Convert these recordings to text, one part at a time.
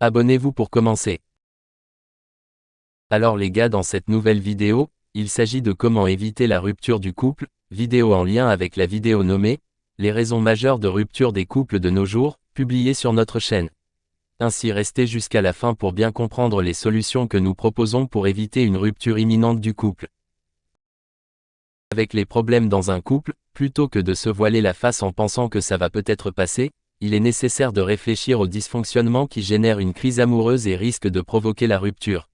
Abonnez-vous pour commencer. Alors les gars, dans cette nouvelle vidéo, il s'agit de comment éviter la rupture du couple, vidéo en lien avec la vidéo nommée « Les raisons majeures de rupture des couples de nos jours », publiée sur notre chaîne. Ainsi restez jusqu'à la fin pour bien comprendre les solutions que nous proposons pour éviter une rupture imminente du couple. Avec les problèmes dans un couple, plutôt que de se voiler la face en pensant que ça va peut-être passer, il est nécessaire de réfléchir aux dysfonctionnements qui génèrent une crise amoureuse et risquent de provoquer la rupture.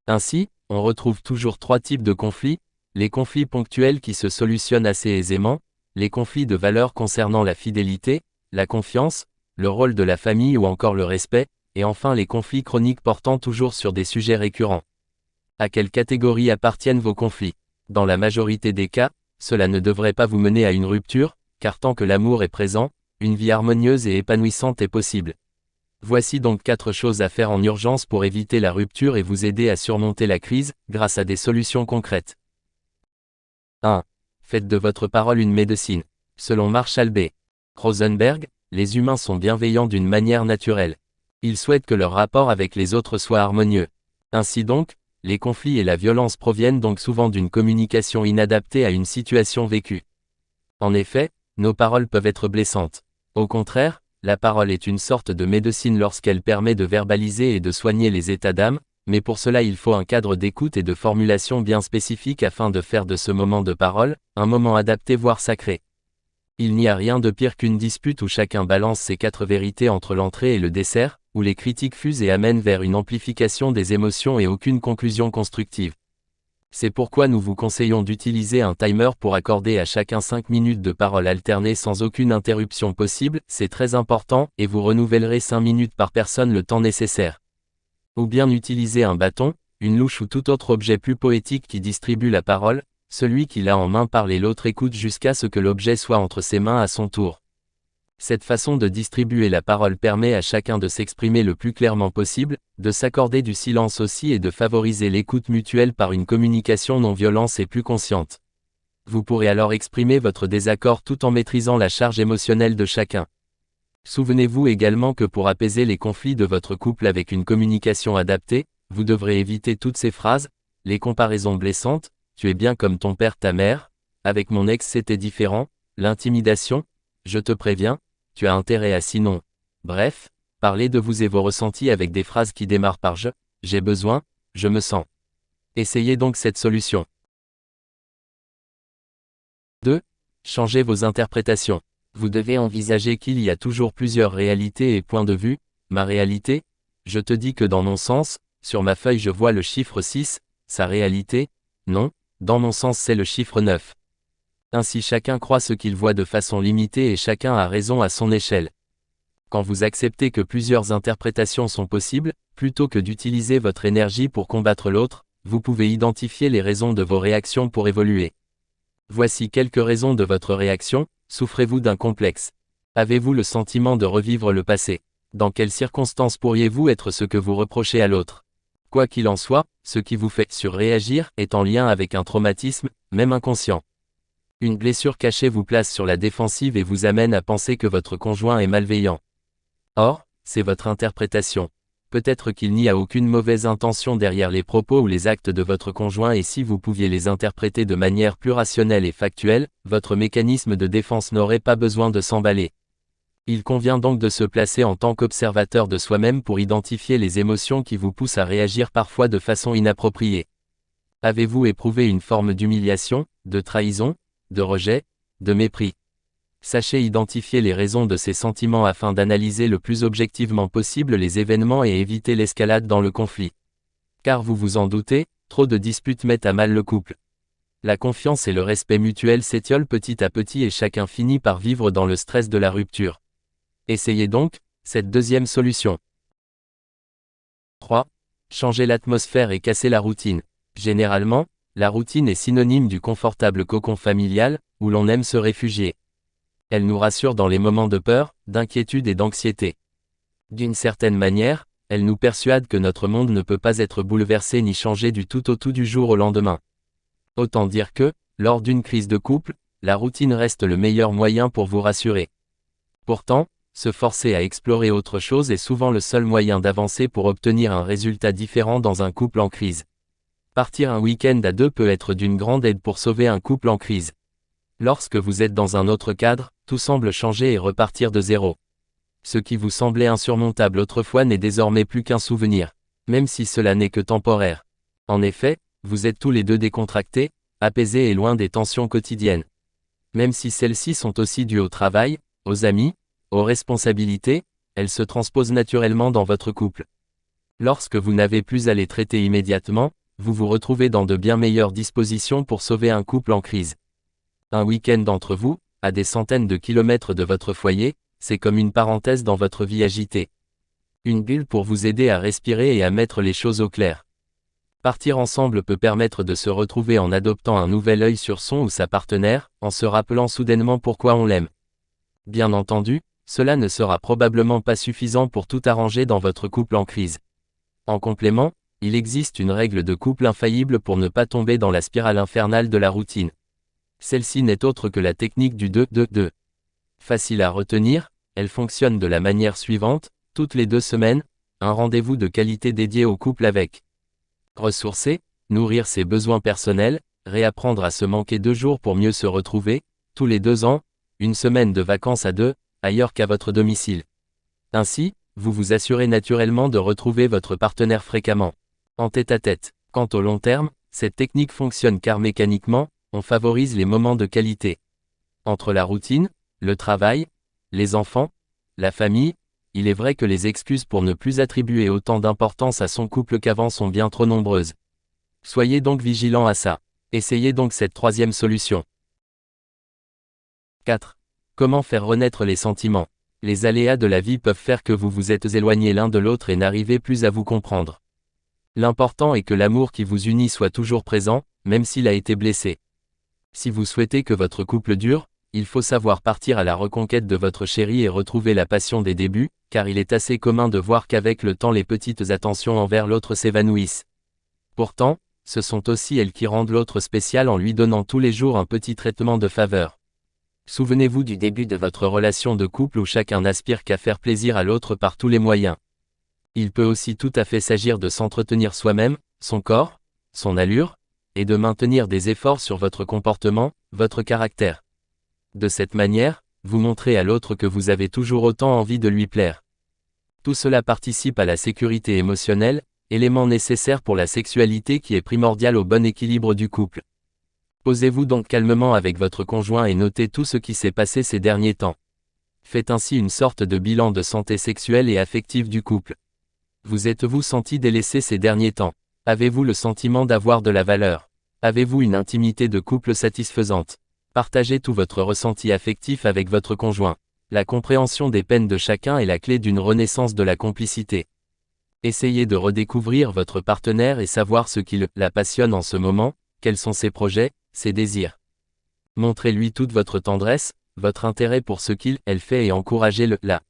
Ainsi, on retrouve toujours trois types de conflits: les conflits ponctuels qui se solutionnent assez aisément, les conflits de valeurs concernant la fidélité, la confiance, le rôle de la famille ou encore le respect, et enfin les conflits chroniques portant toujours sur des sujets récurrents. À quelle catégorie appartiennent vos conflits? Dans la majorité des cas, cela ne devrait pas vous mener à une rupture, car tant que l'amour est présent, une vie harmonieuse et épanouissante est possible. Voici donc 4 choses à faire en urgence pour éviter la rupture et vous aider à surmonter la crise, grâce à des solutions concrètes. 1. Faites de votre parole une médecine. Selon Marshall B. Rosenberg, les humains sont bienveillants d'une manière naturelle. Ils souhaitent que leur rapport avec les autres soit harmonieux. Ainsi donc, les conflits et la violence proviennent donc souvent d'une communication inadaptée à une situation vécue. En effet, nos paroles peuvent être blessantes. Au contraire, la parole est une sorte de médecine lorsqu'elle permet de verbaliser et de soigner les états d'âme, mais pour cela il faut un cadre d'écoute et de formulation bien spécifique afin de faire de ce moment de parole un moment adapté voire sacré. Il n'y a rien de pire qu'une dispute où chacun balance ses 4 vérités entre l'entrée et le dessert, où les critiques fusent et amènent vers une amplification des émotions et aucune conclusion constructive. C'est pourquoi nous vous conseillons d'utiliser un timer pour accorder à chacun 5 minutes de parole alternée sans aucune interruption possible, c'est très important, et vous renouvellerez 5 minutes par personne le temps nécessaire. Ou bien utiliser un bâton, une louche ou tout autre objet plus poétique qui distribue la parole, celui qui l'a en main parle et l'autre écoute jusqu'à ce que l'objet soit entre ses mains à son tour. Cette façon de distribuer la parole permet à chacun de s'exprimer le plus clairement possible, de s'accorder du silence aussi et de favoriser l'écoute mutuelle par une communication non violente et plus consciente. Vous pourrez alors exprimer votre désaccord tout en maîtrisant la charge émotionnelle de chacun. Souvenez-vous également que pour apaiser les conflits de votre couple avec une communication adaptée, vous devrez éviter toutes ces phrases, les comparaisons blessantes, « tu es bien comme ton père, ta mère »,« avec mon ex c'était différent », l'intimidation, « je te préviens, tu as intérêt à sinon ». Bref, parlez de vous et vos ressentis avec des phrases qui démarrent par « je »,« j'ai besoin »,« je me sens ». Essayez donc cette solution. 2. Changez vos interprétations. Vous devez envisager qu'il y a toujours plusieurs réalités et points de vue. Ma réalité, je te dis que dans mon sens, sur ma feuille je vois le chiffre 6, sa réalité, non, dans mon sens c'est le chiffre 9. Ainsi chacun croit ce qu'il voit de façon limitée et chacun a raison à son échelle. Quand vous acceptez que plusieurs interprétations sont possibles, plutôt que d'utiliser votre énergie pour combattre l'autre, vous pouvez identifier les raisons de vos réactions pour évoluer. Voici quelques raisons de votre réaction. Souffrez-vous d'un complexe? Avez-vous le sentiment de revivre le passé? Dans quelles circonstances pourriez-vous être ce que vous reprochez à l'autre? Quoi qu'il en soit, ce qui vous fait surréagir est en lien avec un traumatisme, même inconscient. Une blessure cachée vous place sur la défensive et vous amène à penser que votre conjoint est malveillant. Or, c'est votre interprétation. Peut-être qu'il n'y a aucune mauvaise intention derrière les propos ou les actes de votre conjoint et si vous pouviez les interpréter de manière plus rationnelle et factuelle, votre mécanisme de défense n'aurait pas besoin de s'emballer. Il convient donc de se placer en tant qu'observateur de soi-même pour identifier les émotions qui vous poussent à réagir parfois de façon inappropriée. Avez-vous éprouvé une forme d'humiliation, de trahison, de rejet, de mépris? Sachez identifier les raisons de ces sentiments afin d'analyser le plus objectivement possible les événements et éviter l'escalade dans le conflit. Car vous vous en doutez, trop de disputes mettent à mal le couple. La confiance et le respect mutuel s'étiolent petit à petit et chacun finit par vivre dans le stress de la rupture. Essayez donc cette deuxième solution. 3. Changez l'atmosphère et cassez la routine. Généralement, la routine est synonyme du confortable cocon familial, où l'on aime se réfugier. Elle nous rassure dans les moments de peur, d'inquiétude et d'anxiété. D'une certaine manière, elle nous persuade que notre monde ne peut pas être bouleversé ni changé du tout au tout du jour au lendemain. Autant dire que, lors d'une crise de couple, la routine reste le meilleur moyen pour vous rassurer. Pourtant, Se forcer à explorer autre chose est souvent le seul moyen d'avancer pour obtenir un résultat différent dans un couple en crise. Partir un week-end à deux peut être d'une grande aide pour sauver un couple en crise. Lorsque vous êtes dans un autre cadre, tout semble changer et repartir de zéro. Ce qui vous semblait insurmontable autrefois n'est désormais plus qu'un souvenir, même si cela n'est que temporaire. En effet, vous êtes tous les deux décontractés, apaisés et loin des tensions quotidiennes. Même si celles-ci sont aussi dues au travail, aux amis, aux responsabilités, elles se transposent naturellement dans votre couple. Lorsque vous n'avez plus à les traiter immédiatement, vous vous retrouvez dans de bien meilleures dispositions pour sauver un couple en crise. Un week-end entre vous, à des centaines de kilomètres de votre foyer, c'est comme une parenthèse dans votre vie agitée. Une bulle pour vous aider à respirer et à mettre les choses au clair. Partir ensemble peut permettre de se retrouver en adoptant un nouvel œil sur son ou sa partenaire, en se rappelant soudainement pourquoi on l'aime. Bien entendu, cela ne sera probablement pas suffisant pour tout arranger dans votre couple en crise. En complément, il existe une règle de couple infaillible pour ne pas tomber dans la spirale infernale de la routine. Celle-ci n'est autre que la technique du 2-2-2. Facile à retenir, elle fonctionne de la manière suivante: toutes les 2 semaines, un rendez-vous de qualité dédié au couple avec ressourcer, nourrir ses besoins personnels, réapprendre à se manquer 2 jours pour mieux se retrouver, tous les 2 ans, une semaine de vacances à deux, ailleurs qu'à votre domicile. Ainsi, vous vous assurez naturellement de retrouver votre partenaire fréquemment, en tête-à-tête. Quant au long terme, cette technique fonctionne car mécaniquement, on favorise les moments de qualité. Entre la routine, le travail, les enfants, la famille, il est vrai que les excuses pour ne plus attribuer autant d'importance à son couple qu'avant sont bien trop nombreuses. Soyez donc vigilant à ça. Essayez donc cette 3e solution. 4. Comment faire renaître les sentiments? Les aléas de la vie peuvent faire que vous vous êtes éloignés l'un de l'autre et n'arrivez plus à vous comprendre. L'important est que l'amour qui vous unit soit toujours présent, même s'il a été blessé. Si vous souhaitez que votre couple dure, il faut savoir partir à la reconquête de votre chérie et retrouver la passion des débuts, car il est assez commun de voir qu'avec le temps les petites attentions envers l'autre s'évanouissent. Pourtant, ce sont aussi elles qui rendent l'autre spécial en lui donnant tous les jours un petit traitement de faveur. Souvenez-vous du début de votre relation de couple où chacun n'aspire qu'à faire plaisir à l'autre par tous les moyens. Il peut aussi tout à fait s'agir de s'entretenir soi-même, son corps, son allure, et de maintenir des efforts sur votre comportement, votre caractère. De cette manière, vous montrez à l'autre que vous avez toujours autant envie de lui plaire. Tout cela participe à la sécurité émotionnelle, élément nécessaire pour la sexualité qui est primordial au bon équilibre du couple. Posez-vous donc calmement avec votre conjoint et notez tout ce qui s'est passé ces derniers temps. Faites ainsi une sorte de bilan de santé sexuelle et affective du couple. Vous êtes-vous senti délaissé ces derniers temps? Avez-vous le sentiment d'avoir de la valeur? Avez-vous une intimité de couple satisfaisante? Partagez tout votre ressenti affectif avec votre conjoint. La compréhension des peines de chacun est la clé d'une renaissance de la complicité. Essayez de redécouvrir votre partenaire et savoir ce qui la passionne en ce moment, quels sont ses projets, ses désirs. Montrez-lui toute votre tendresse, votre intérêt pour ce elle fait et encouragez-la.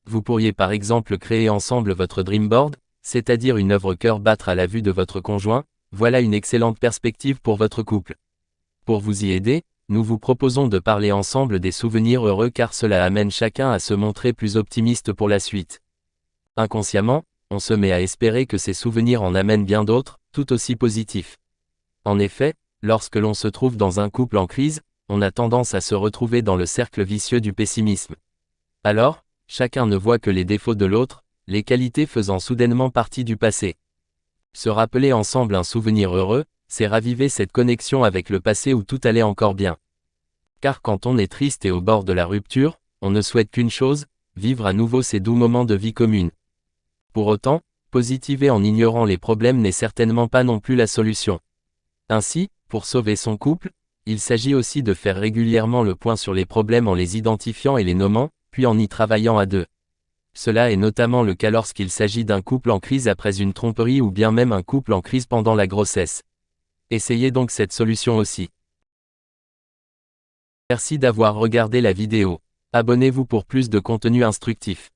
Vous pourriez par exemple créer ensemble votre dream board, c'est-à-dire une œuvre cœur battre à la vue de votre conjoint. Voilà une excellente perspective pour votre couple. Pour vous y aider, nous vous proposons de parler ensemble des souvenirs heureux car cela amène chacun à se montrer plus optimiste pour la suite. Inconsciemment, on se met à espérer que ces souvenirs en amènent bien d'autres, tout aussi positifs. En effet, lorsque l'on se trouve dans un couple en crise, on a tendance à se retrouver dans le cercle vicieux du pessimisme. Alors, chacun ne voit que les défauts de l'autre, les qualités faisant soudainement partie du passé. Se rappeler ensemble un souvenir heureux, c'est raviver cette connexion avec le passé où tout allait encore bien. Car quand on est triste et au bord de la rupture, on ne souhaite qu'une chose, vivre à nouveau ces doux moments de vie commune. Pour autant, positiver en ignorant les problèmes n'est certainement pas non plus la solution. Ainsi, pour sauver son couple, il s'agit aussi de faire régulièrement le point sur les problèmes en les identifiant et les nommant, puis en y travaillant à deux. Cela est notamment le cas lorsqu'il s'agit d'un couple en crise après une tromperie ou bien même un couple en crise pendant la grossesse. Essayez donc cette solution aussi. Merci d'avoir regardé la vidéo. Abonnez-vous pour plus de contenu instructif.